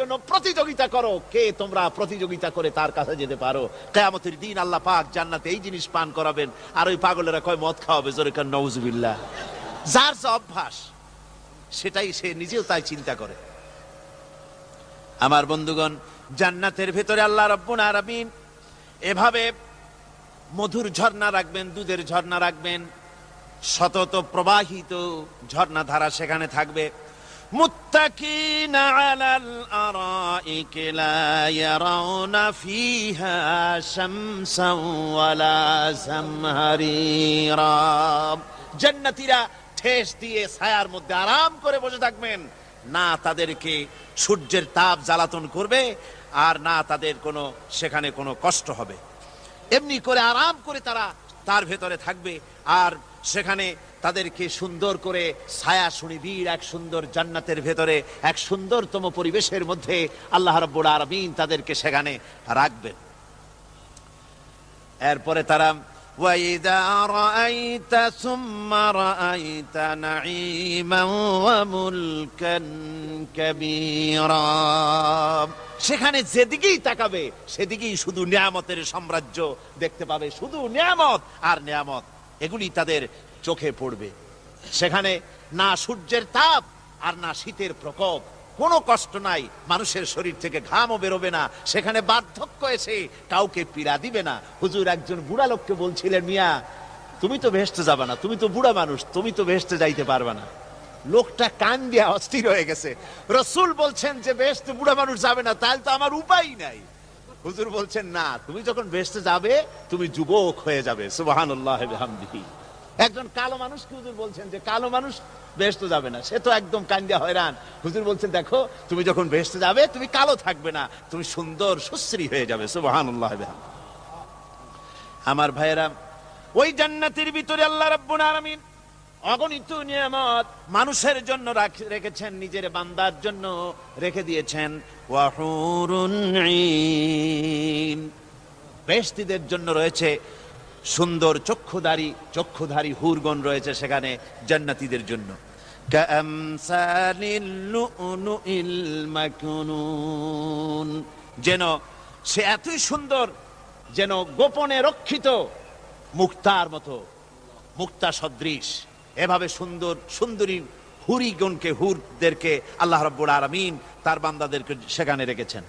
জন্য প্রতিযোগিতা করো, কে তোমরা প্রতিযোগিতা করে তার কাছে যেতে পারো। কিয়ামতের দিন আল্লাহ পাক জান্নাতে এই জিনিস পান করাবেন, আর ওই পাগলেরা কয় মদ খাওয়াবে, জোরে কান নাউজুবিল্লাহ। যার যা অভ্যাস সেটাই সে নিজেও তাই চিন্তা করে। আমার বন্ধুগণ, জান্নাতের ভেতরে আল্লাহ রাব্বুল আলামিন এভাবে মধুর ঝর্ণা রাখবেন, দুধের ঝর্ণা রাখবেন, সতত প্রবাহিত ঝর্ণা ধারা সেখানে থাকবে। মুত্তাকিনা আলাল আরাইকি লা ইয়ারাউনা ফিহা শামসান ওয়ালা জামহারিরা। জান্নাতীরা ঠেস দিয়ে ছায়ার মধ্যে আরাম করে বসে থাকবেন, না তাদেরকে সূর্যের তাপ জ্বালাতন করবে, আর না তাদের কোনো সেখানে কোনো কষ্ট হবে। এমনি করে আরাম করে তারা তার ভেতরে থাকবে, আর সেখানে তাদেরকে সুন্দর করে ছায়া সুনিবিড় এক সুন্দর জান্নাতের ভেতরে এক সুন্দরতম পরিবেশের মধ্যে আল্লাহ রাব্বুল আলামিন তাদেরকে সেখানে রাখবেন। এরপরে তারা ওয়াইদা রাআইতা সুম্মা রাআইতা নাঈমান ওয়া মুলকান কাবীরা। সেখানে যেদিকেই তাকাবে সেদিকেই শুধু নিয়ামতের সাম্রাজ্য দেখতে পাবে, শুধু নিয়ামত আর নিয়ামত, এগুলি তাদের চোখে পড়বে। সেখানে না সূর্যের তাপ আর না শীতের প্রকোপ, কোনো কষ্ট নাই, মানুষের শরীর থেকে ঘামও বেরোবে না, সেখানে বার্ধক্য এসে কাউকে পীড়া দিবে না। হুজুর একজন বুড়া লোককে বলছিলেন, মিয়া তুমি তো ভেস্তে যাবে না, তুমি তো বুড়া মানুষ, তুমি তো ভেস্তে যাইতে পারবে না। লোকটা কান দিয়া অস্থির হয়ে গেছে। রাসূল বলছেন যে বেহেশতে বুড়া মানুষ যাবে না, তাহলে তো আমার উপায় নাই। হুজুর বলছেন না, তুমি যখন বেহেশতে যাবে তুমি যুবক হয়ে যাবে। সুবহানাল্লাহ বিহামদিহি। একজন কালো মানুষকে হুজুর বলছেন যে কালো মানুষ বেহেশতে যাবে না, সে তো একদম কান দিয়া হয়রান। হুজুর বলছেন দেখো তুমি যখন বেহেশতে যাবে তুমি কালো থাকবে না, তুমি সুন্দর সুশ্রী হয়ে যাবে। সুবহানাল্লাহ বিহামদিহি। আমার ভাইয়েরা, ওই জান্নাতের ভিতরে আল্লাহ রাব্বুল আলামিন অগণিত নিয়ামত মানুষের জন্য রেখেছেন, নিজের বান্দার জন্য রেখে দিয়েছেন। ওয়া হুরুন ঈন, বেহেশতীদের জন্য রয়েছে সুন্দর চক্ষুধারী হুরগণ রয়েছে সেখানে জান্নাতীদের জন্য। কাআমসালিল লুউলুইল মাকনুন, যেন সে এতই সুন্দর, যেন গোপনে রক্ষিত মুক্তার মতো, মুক্তা সদৃশ। এভাবে সুন্দর সুন্দরী হুরিগণকে, হুরদেরকে আল্লাহ রাব্বুল আলামিন তার বান্দাদেরকে সেখানে রেখেছেন।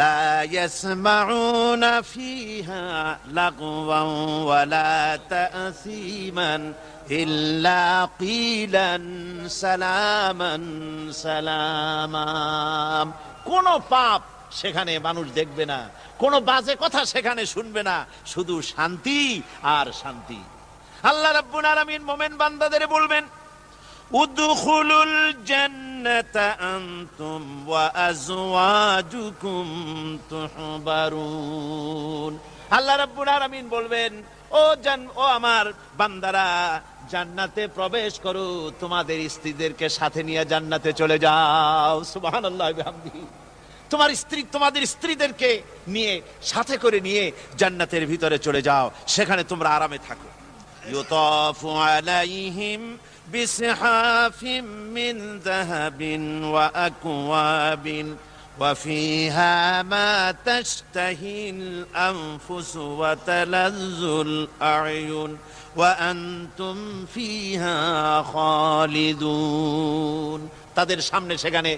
লা ইয়াসমাউনা ফিহা লাগওয়ান ওয়ালা তাসীমান ইল্লা কিলান সালামান সালামা। কোন পাপ সেখানে মানুষ দেখবে না, কোন বাজে কথা সেখানে শুনবে না, শুধু শান্তি আর শান্তি। আল্লাহ রাব্বুল আলামিন মুমিন বান্দাদের বলবেন, উদখুলুল জান্নাতা আনতুম ওয়া আজওয়াজুকুম তুহবারুন। আল্লাহ রাব্বুল আলামিন বলবেন, ও আমার বান্দারা, জান্নাতে প্রবেশ করো, তোমাদের স্ত্রীদেরকে সাথে নিয়ে জান্নাতে চলে যাও। সুবহানাল্লাহ বিহামদিহি। তোমাদের স্ত্রীদেরকে নিয়ে, সাথে করে নিয়ে জান্নাতের ভিতরে চলে যাও, সেখানে তোমরা আরামে থাকো। ইউতাফু আলাইহিম বিসহাফিম মিন যাহাবিন ওয়া আকওয়াবিন ওয়া ফিহা মা তাশতাহিল আনফুসু ওয়া তালাজ্জুল আ'য়ুন ওয়া আনতুম ফিহা খালিদুন। তাদের সামনে সেখানে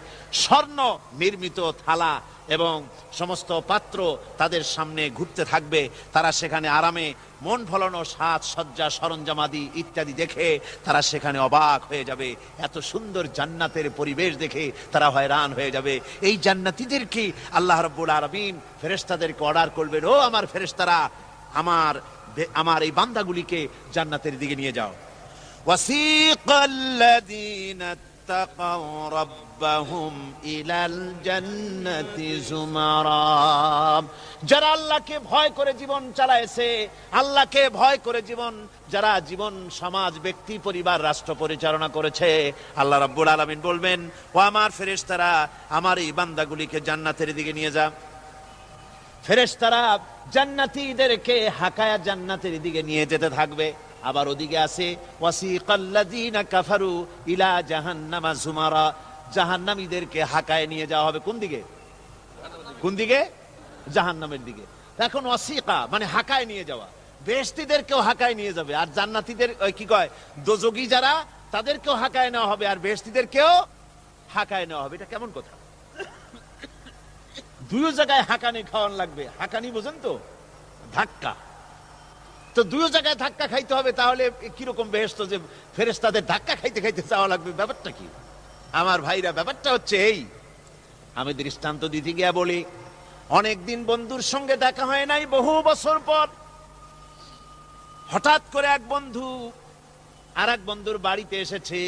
স্বর্ণ নির্মিত থালা এবং সমস্ত পাত্র তাদের সামনে ঘুরতে থাকবে। তারা সেখানে আরামে মন ভোলানো সাজ সজ্জা সরঞ্জামাদি ইত্যাদি দেখে তারা সেখানে অবাক হয়ে যাবে। এত সুন্দর জান্নাতের পরিবেশ দেখে তারা হয়রান হয়ে যাবে। এই জান্নাতীদেরকে আল্লাহ রাব্বুল আলামিন ফেরেশতাদেরকে অর্ডার করবেন, ও আমার ফেরেশতারা, আমার এই বান্দাগুলিকে জান্নাতের দিকে নিয়ে যাও। ওয়াসিকাল্লাযীনা তাকাউ রাব্বাহুম ইলাল জান্নাতি যুমারা। যারা আল্লাহকে ভয় করে জীবন চালায়েছে, আল্লাহকে ভয় করে যারা জীবন সমাজ ব্যক্তি পরিবার রাষ্ট্র পরিচালনা করেছে, আল্লাহ রাব্বুল আলামিন বলবেন, ও আমার ফেরেশতারা, আমার এই বান্দাগুলিকে জান্নাতের দিকে নিয়ে যা। ফেরেশতারা জান্নাতীদেরকে হাকায়া জান্নাতের দিকে নিয়ে যেতে থাকবে। আবার ওদিকে আছে ওয়াসিকাল্লাযীনা কাফারু ইলা জাহান্নামা যুমারা। জাহান্নামীদেরকে হাকায় নিয়ে যাওয়া হবে কোন দিকে? কোন দিকে? জাহান্নামের দিকে। এখন ওয়াসিকা মানে হাকায় নিয়ে যাওয়া, বেহেশতীদেরকেও হাকায় নিয়ে যাবে, আর জান্নাতীদের কি কয় দোজখী যারা তাদেরকেও হাকায় নেওয়া হবে, আর বেহেশতীদেরকেও হাকায় নেওয়া হবে। এটা কেমন কথা? দুই জায়গায় হাকানি খাওয়ান লাগবে। হাকানি বোঝেন তো? ধাক্কা। তো দুই জায়গায় ধাক্কা খাইতে হবে, তাহলে কিরকম বেহেশত যে ফেরেশতাদের ধাক্কা খাইতে খাইতে যাওয়া লাগবে? ব্যাপারটা কি আমার ভাইরা? ব্যাপারটা হচ্ছে এই, আমি দৃষ্টান্ত দিতে গিয়া বলি, অনেকদিন বন্ধুর সঙ্গে দেখা হয় নাই, বহু বছর পর হঠাৎ করে এক বন্ধু আর এক বন্ধুর বাড়িতে এসেছে,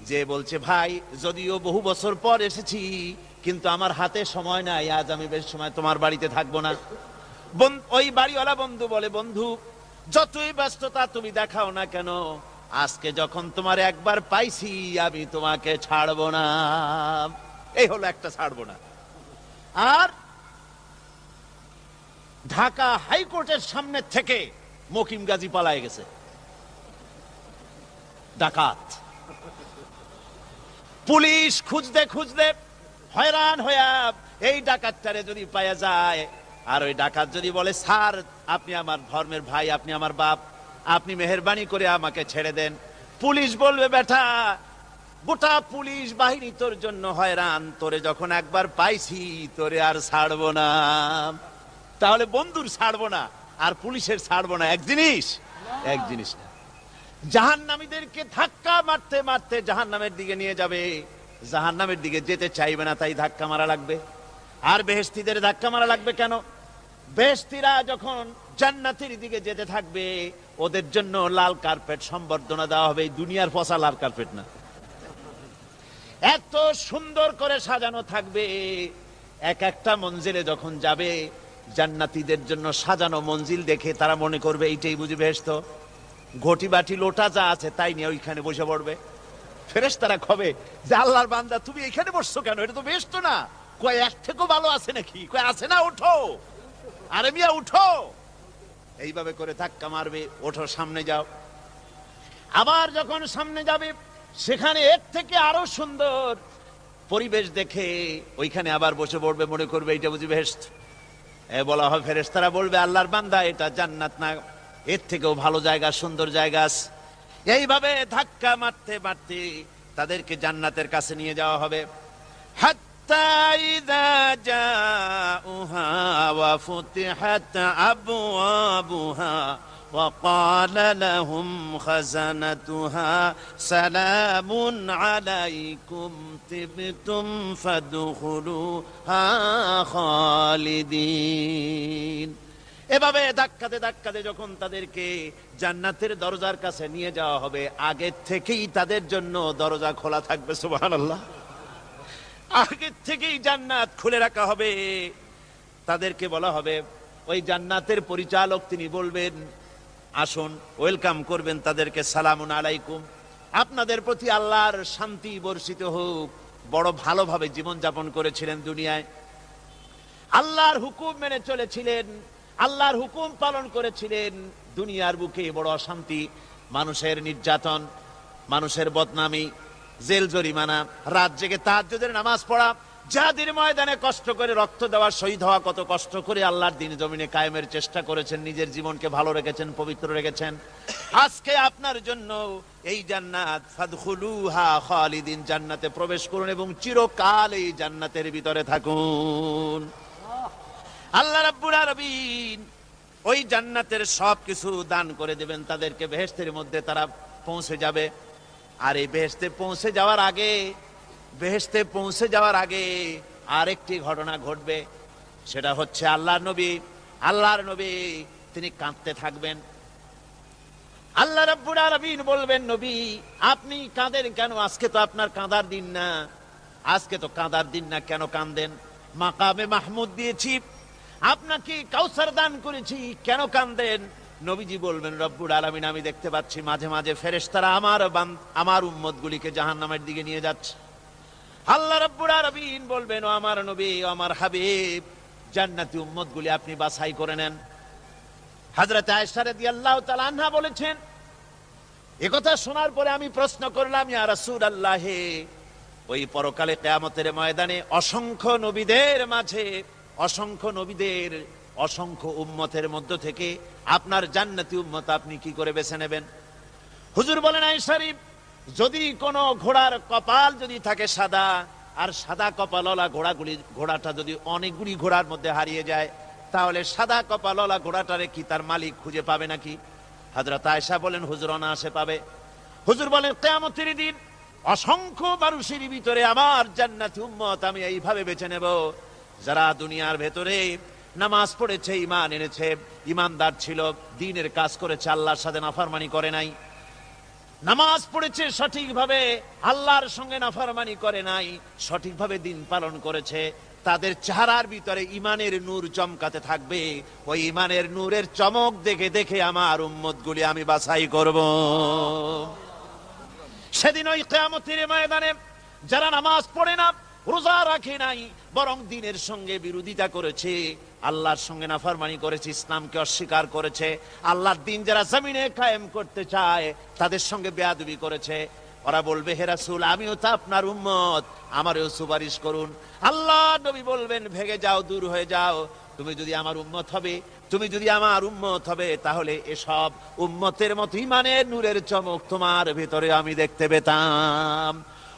যে বলছে ভাই যদিও বহু বছর পর এসেছি কিন্তু আমার হাতে সময় নাই, আজ আমি বেশ সময় তোমার বাড়িতে থাকবো না। ওই বাড়িওয়ালা বন্ধু বলে, বন্ধু যতই ব্যস্ততা তুমি দেখাও না কেন, আজকে যখন তোমার একবার পাইছি আমি তোমাকে ছাড়বো না। এই হলো একটা ছাড়বো না। আর ঢাকা হাইকোর্টের সামনে থেকে মকিম গাজী পালায় গেছে, ডাকাত। পুলিশ খুঁজতে খুঁজতে হয়রান হইয়া এই ডাকাতটারে যদি পাওয়া যায়, আর ওই ডাকাত যদি বলে স্যার আপনি আমার ধর্মের ভাই, আপনি আমার বাপ, আপনি মেহেরবানি করে আমাকে ছেড়ে দেন, পুলিশ বলবে বেটা গোটা পুলিশ বাহিনী তোর জন্য হয়রান, তোরে যখন একবার পাইছি তোরে আর ছাড়বো না। তাহলে বন্ধুর ছাড়বো না আর পুলিশের ছাড়বো না এক জিনিস? এক জিনিস না। জাহান্নামীদেরকে ধাক্কা মারতে মারতে জাহান্নামের দিকে নিয়ে যাবে, জাহান্নামের দিকে যেতে চাইবে না, তাই ধাক্কা মারা লাগবে। আর বেহেশতীদের ধাক্কা মারা লাগবে কেন? বেহেশতীরা যখন জান্নাতের দিকে যেতে থাকবে ওদের জন্য লাল কার্পেট সম্বর্ধনা দেওয়া হবে। এই দুনিয়ার পচা লাল কার্পেট না, এত সুন্দর করে সাজানো থাকবে। এক একটা মঞ্জিলে যখন যাবে জান্নাতীদের জন্য সাজানো মঞ্জিল দেখে তারা মনে করবে এইটাই বুঝি বেহেশত। ঘটি বাটি লোটা যা আছে তাই নিয়ে ওইখানে বসে পড়বে। ফেরেশতারা কবে যে আল্লাহর বান্দা তুমি এখানে বসছো কেন, এটা তো বেহেশত না। কয় এক থেকেও ভালো আছে নাকি? কয় আছে না, ওঠো, আরে মিয়া উঠো। এইভাবে করে ধাক্কা মারবে, ওঠো সামনে যাও। আবার যখন সামনে যাবে সেখানে এর থেকে আরো সুন্দর পরিবেশ দেখে ওইখানে আবার বসে পড়বে, মনে করবে এইটা বুঝি বেহেশত। বলা হয় ফেরেশতারা বলবে আল্লাহর বান্দা এটা জান্নাত না, এর থেকেও ভালো জায়গা, সুন্দর জায়গা আছে। এইভাবে ধাক্কা মারতে মারতে তাদেরকে জান্নাতের কাছে নিয়ে যাওয়া হবে। হাত্তা ইযা জাউহা ওয়া ফুতিহাত আবওয়াবুহা ওয়া ক্বালা লাহুম খাযানাতুহা সালামুন আলাইকুম তিবতুম ফাদখুলুহা খালিদিন। এভাবে ধাক্কাতে ধাক্কাতে যখন তাদেরকে জান্নাতের দরজার কাছে নিয়ে যাওয়া হবে, আগে থেকেই তাদের জন্য দরজা খোলা থাকবে। সুবহানাল্লাহ। আগে থেকেই জান্নাত খুলে রাখা হবে। তাদেরকে বলা হবে, ওই জান্নাতের পরিচালক তিনি বলবেন আসুন, ওয়েলকাম করবেন তাদেরকে, সালামুন আলাইকুম, আপনাদের প্রতি আল্লাহর শান্তি বর্ষিত হোক। বড় ভালোভাবে জীবন যাপন করেছিলেন দুনিয়ায়, আল্লাহর হুকুম মেনে চলেছিলেন, আল্লাহর হুকুম পালন করেছিলেন। দুনিয়ার বুকে বড় অশান্তি, মানুষের নির্যাতন, মানুষের বদনামি, জেল জরিমানা, রাত জেগে তাহাজ্জুদের নামাজ পড়া, জিহাদের ময়দানে কষ্ট করে রক্ত দেওয়া, শহীদ হওয়া, কত কষ্ট করে আল্লাহর দ্বীন জমিনে কায়েমের চেষ্টা করেছেন, নিজের জীবনকে ভালো রেখেছেন, পবিত্র রেখেছেন। আজকে আপনার জন্য এই জান্নাত, ফাদখুলুহা খালিদিন, জান্নাতে প্রবেশ করুন এবং চিরকাল এই জান্নাতের ভিতরে থাকুন। আল্লাহ রাব্বুল আলামিন ওই জান্নাতের সবকিছু দান করে দেবেন তাদেরকে, বেহেশতের মধ্যে তারা পৌঁছে যাবে। আর এই বেহেশতে পৌঁছে যাওয়ার আগে আরেকটি ঘটনা ঘটবে। সেটা হচ্ছে আল্লাহর নবী তিনি কাঁদতে থাকবেন। আল্লাহ রাব্বুল আলামিন বলবেন, নবী আপনি কাঁদেন কেন? আজকে তো আপনার কাঁদার দিন না, আজকে তো কাঁদার দিন না, কেন কাঁদেন? মাকামে মাহমুদ দিয়েছি, আপনাকে কাউসার দান করেছি, কেন কাঁদেন? নবীজি বলবেন, রব্বুল আলামিন আমি দেখতে পাচ্ছি মাঝে মাঝে ফেরেশতারা আমার উম্মতগুলিকে জাহান্নামের দিকে নিয়ে যাচ্ছে। আল্লাহ রাব্বুল আলামিন বলবেন, ও আমার নবী, ও আমার হাবিব, জান্নাতি উম্মতগুলি আপনি বাছাই করে নেন। হযরত আয়েশা রাদিয়াল্লাহু তাআলা আনহা বলেছেন, একথা শোনার পরে আমি প্রশ্ন করলাম, ইয়া রাসূলুল্লাহ ওই পরকালে কিয়ামতের ময়দানে অসংখ্য নবীদের মাঝে, অসংখ্য নবীদের অসংখ্য উম্মতের মধ্য থেকে আপনার জান্নাতি উম্মত আপনি কি করে বেছে নেবেন? হুজুর বলেন, আয়েশা শরীফ, যদি কোনো ঘোড়ার কপাল যদি থাকে সাদা, আর সাদা কপালওয়ালা ঘোড়াটা যদি অনেকগুলি ঘোড়ার মধ্যে হারিয়ে যায়, তাহলে সাদা কপালওয়ালা ঘোড়াটারে কি তার মালিক খুঁজে পাবে নাকি? হযরত আয়েশা বলেন, হুজুর অনায়াসে পাবে। হুজুর বলেন, কিয়ামতের দিন অসংখ্য মানুষের ভিতরে আমার জান্নাতি উম্মত আমি এইভাবে বেছে নেব, যারা দুনিয়ার ভেতরে নামাজ পড়েছে, ঈমান এনেছে, ঈমানদার ছিল, দ্বীনের কাজ করেছে, আল্লাহর সাথে নাফরমানি করে নাই, নামাজ পড়েছে সঠিকভাবে, আল্লাহর সঙ্গে নাফরমানি করে নাই, সঠিকভাবে দিন পালন করেছে, তাদের চেহারার ভিতরে ঈমানের নূর চমকাতে থাকবে। ওই ঈমানের নূরের চমক দেখে দেখে আমার উম্মতগুলি আমি বাছাই করব। সেদিন ওই কিয়ামতের ময়দানে যারা নামাজ পড়ে না, রোজা রাখে নাই, বরং দ্বীনের সঙ্গে বিরোধিতা করেছে, আল্লাহর সঙ্গে নাফরমানি করেছে, ইসলামকে অস্বীকার করেছে, আল্লাহর দ্বীন যারা জমিনে কায়েম করতে চায় তাদের সঙ্গে বেয়াদবি করেছে, ওরা বলবে, হে রাসূল, আমিও তো আপনার উম্মত, আমারও সুপারিশ করুন। আল্লাহ নবী বলবেন, ভেগে যাও, দূর হয়ে যাও, তুমি যদি আমার উম্মত হবে, তুমি যদি আমার উম্মত হবে, তাহলে এসব উম্মতের মতো ঈমানের নূরের চমক তোমার ভিতরে আমি দেখতে পেতাম।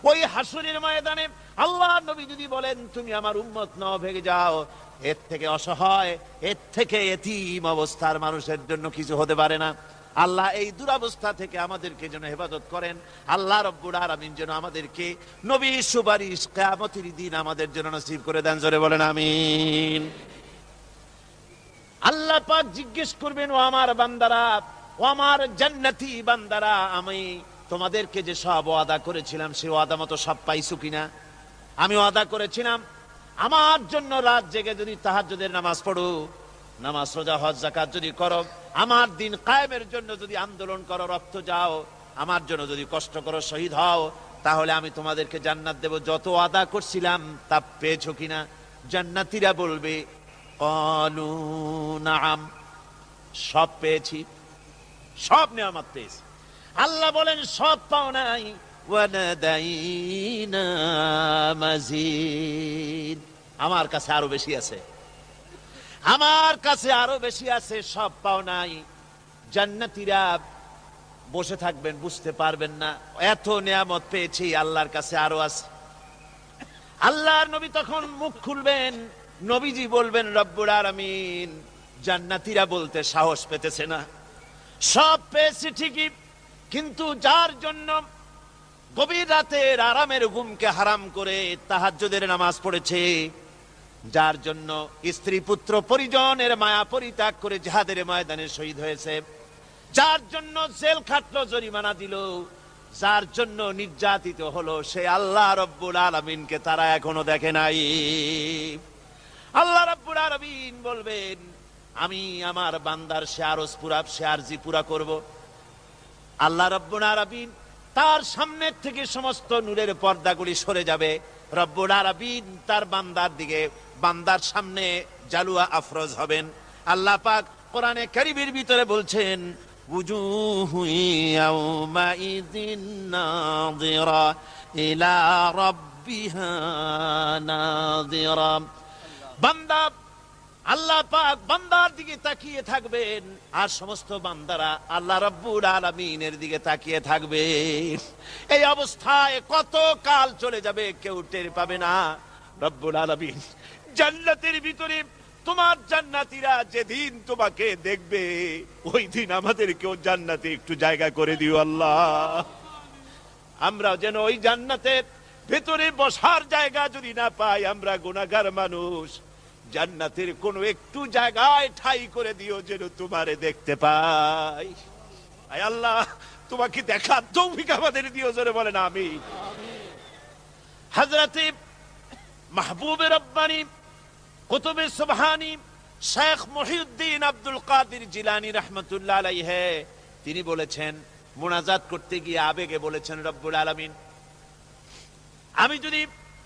ওই হাসরের ময়দানে আল্লাহ নবী যদি বলেন, তুমি আমার উম্মত নও, ভেগে যাও, এর থেকে অসহায়, এর থেকে এতিম অবস্থার মানুষের জন্য কিছু হতে পারে না। আল্লাহ এই দুরবস্থা থেকে আমাদেরকে যেন হেফাজত করেন। আল্লাহ রব্বুল আলামিন যেন আমাদেরকে নবীর সুপারিশ কিয়ামতের দিন আমাদের জন্য নসিব করে দেন। জোরে বলেন আমিন। আল্লাহ পাক জিজ্ঞেস করবেন, ও আমার বান্দারা, ও আমার জান্নাতি বান্দারা, আমি তোমাদেরকে যে সব ওয়াদা করেছিলাম সেই ওয়াদা মতো সব পাইছো কিনা? আমি ওয়াদা করেছিলাম আমার জন্য রাত জেগে যদি তাহাজ্জুদের নামাজ পড়ো, নামাজ, রোজা, হজ, যাকাত যদি করো, আমার দিন কায়েমের জন্য যদি আন্দোলন করো, রক্ত যাও, আমার জন্য যদি কষ্ট করো, শহীদ হও, তাহলে আমি তোমাদেরকে জান্নাত দেব। যত ওয়াদা করছিলাম তা পেয়েছো কিনা? জান্নাতীরা বলবে, ক্বালু নাআম, সব পেয়েছি, সব নিয়ামত পেয়েছি। আল্লাহ বলেন, সব পাও নাই, ওয়ানাদাইনা মাজিদ, আমার কাছে আরো বেশি আছে, আমার কাছে আরো বেশি আছে, সব পাও নাই। জান্নাতীরা বসে থাকবেন, বুঝতে পারবেন না, এত নিয়ামত পেয়েছি, আল্লাহর কাছে আরো আছে। আল্লাহর নবী তখন মুখ খুলবেন, নবীজি বলবেন, রব্বুল আলামিন, জান্নাতীরা বলতে সাহস পেতেছে না, সব পেয়েছি ঠিকই, কিন্তু যার জন্য গভীর রাতের আরামের ঘুমকে হারাম করে তাহাজ্জুদের নামাজ পড়েছে, যার জন্য স্ত্রী পুত্র পরিজনের মায়া পরিত্যাগ করে জিহাদের ময়দানে শহীদ হয়েছে, যার জন্য জেল খাটলো, জরিমানা দিল, যার জন্য নির্যাতিত হলো, সে আল্লাহ রব্বুল আলামিনকে তারা এখনো দেখে নাই। আল্লাহ রব্বুল আলামিন বলবেন, আমি আমার বান্দার সে আরজ পুরা, সে আরজি পুরা করব। আল্লাহ রব্বুল আলামিন তার সামনের থেকে সমস্ত নূরের পর্দাগুলি সরে যাবে, রব্বুল আলামিন তার বান্দার দিকে, বান্দার সামনে জালুয়া আফরোজ হবেন। আল্লাহ পাক কোরআনে কারীমের ভিতরে বলছেন, উজুহু ইয়াউমাইযিন নাযিরা ইলা রাব্বিহা নাযিরা। বান্দা, আল্লাহ পাক বান্দার দিকে তাকিয়ে থাকবেন, আর সমস্ত বান্দারা আল্লাহ রাব্বুল আলামিনের দিকে তাকিয়ে থাকবে। এই অবস্থায় কত কাল চলে যাবে কেউ টের পাবে না। রব্বুল আলামিন জান্নাতের ভিতরে, তোমার জান্নাতীরা যেদিন তোমাকে দেখবে, ওই দিন আমাদেরকেও জান্নাতে একটু জায়গা করে দিও আল্লাহ। আমরা যেন ওই জান্নাতের ভেতরে বসার জায়গা যদি না পাই, আমরা গুনাহগার মানুষ, জান্নাতের কোন একটু জায়গায় ঠাই করে দিও যেন তোমারে দেখতে পাই। আয় আল্লাহ, তোমাকে দেখার তৌফিক আমাদের দিও। জোরে বলেন আমিন। হযরতে মাহবুবে রব্বানী কুতুবে সুবহানী শেখ মহিউদ্দিন আব্দুল কাদের জিলানী রাহমাতুল্লাহ আলাইহি, তিনি বলেছেন, মুনাজাত করতে গিয়ে আবেগে বলেছেন, রব্বুল আলামিন,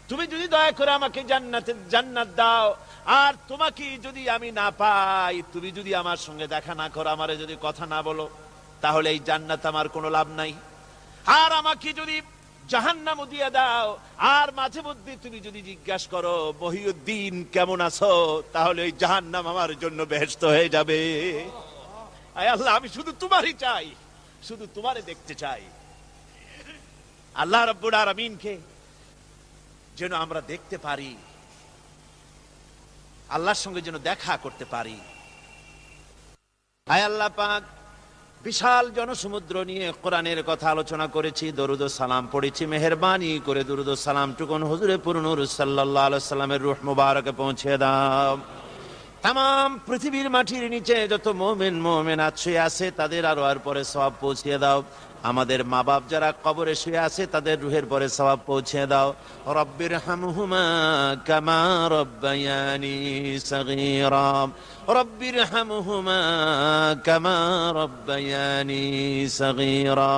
তুমি যদি দয়া করে আমাকে জান্নাত দাও, আর তোমাকে যদি আমি না পাই, তুমি যদি আমার সঙ্গে দেখা না করো, আমারে যদি কথা না বলো, তাহলে এই জান্নাত আমার কোনো লাভ নাই। আর আমাকে যদি জাহান্নামও দিয়ে দাও। আর মাঝে মধ্যে তুমি যদি জিজ্ঞাসা করো মহিউদ্দিন কেমন আছো, তাহলে ওই জাহান্নাম আমার জন্য বেহেশত হয়ে যাবে। আয় আল্লাহ, আমি শুধু তোমারই চাই, শুধু তোমারে দেখতে চাই। আল্লাহ রাব্বুল আলামিনকে যেন আমরা দেখতে পারি, আল্লাহর সঙ্গে যেন দেখা করতে পারি। আয় আল্লাহ পাক, বিশাল জনসমুদ্র নিয়ে কোরআনের কথা আলোচনা করেছি, দরুদ ও সালাম পড়েছি। মেহেরবানি করে দরুদ ও সালাম টুকুন হুজুরে পুরনূর সাল্লাল্লাহু আলাইহি সাল্লামের রূহ মুবারকে পৌঁছে দাও। তাম পৃথিবীর মাটির নিচে যত মুমিন মুমিনাত শুয়ে আছে তাদের আর পরে সওয়াব পৌঁছে দাও। আমাদের মা বাপ যারা কবরে শুয়ে আছে তাদের রুহের পরে সওয়াব পৌঁছে দাও। রব্বির হামহুমা কামা রব্বায়ানি সগীরা, রব্বির হামহুমা কামা রব্বায়ানি সগীরা।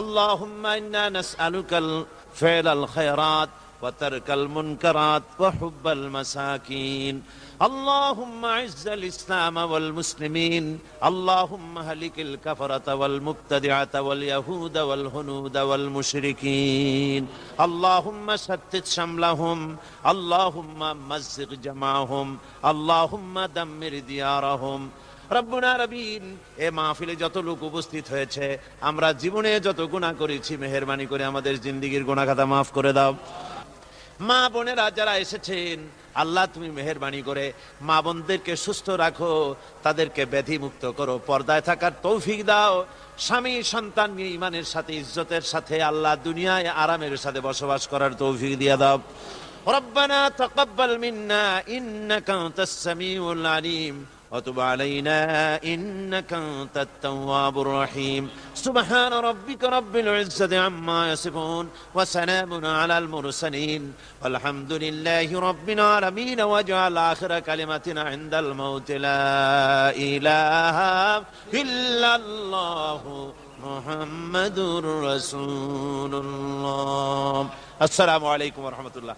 আল্লাহুম্মা ইন্না নাসআলুকাল ফি'লাল খায়রাত ওয়া তারকাল মুনকারাত ওয়া হুব্বাল মাসাকিন। اللهم اعز الاسلام والمسلمين، اللهم اهلك الكفرة والمبتدعة واليهود والهنود والمشركين، اللهم شتت شملهم، اللهم مزق جمعهم، اللهم دمر ديارهم। রব্বুনা রবিন, এ মাহফিলে যত লোক উপস্থিত হয়েছে, আমরা জীবনে যত গুনাহ করেছি, মেহেরবানি করে আমাদের জিন্দেগীর গুনাহ খাতা মাফ করে দাও। মা বোনেরা যারা এসেছেন, আল্লাহ তুমি মেহেরবানি করে মা বোনদেরকে সুস্থ রাখো, তাদেরকে ব্যাধি মুক্ত করো, পর্দায় থাকার তৌফিক দাও। স্বামী সন্তান নিয়ে ইমানের সাথে ইজ্জতের সাথে আল্লাহ দুনিয়ায় আরামের সাথে বসবাস করার তৌফিক দিয়ে দাও। রব্বানা তাকাব্বাল মিন্না ইন্নাকা আনতাস সামিউল আলিম وتب علينا إنك أنت التواب الرحيم. سبحان ربك رب العزة عما يصفون وسلام على المرسلين والحمد لله رب العالمين. واجعل آخر كلمتنا عند الموت لا إله إلا الله محمد رسول الله. السلام عليكم ورحمة الله.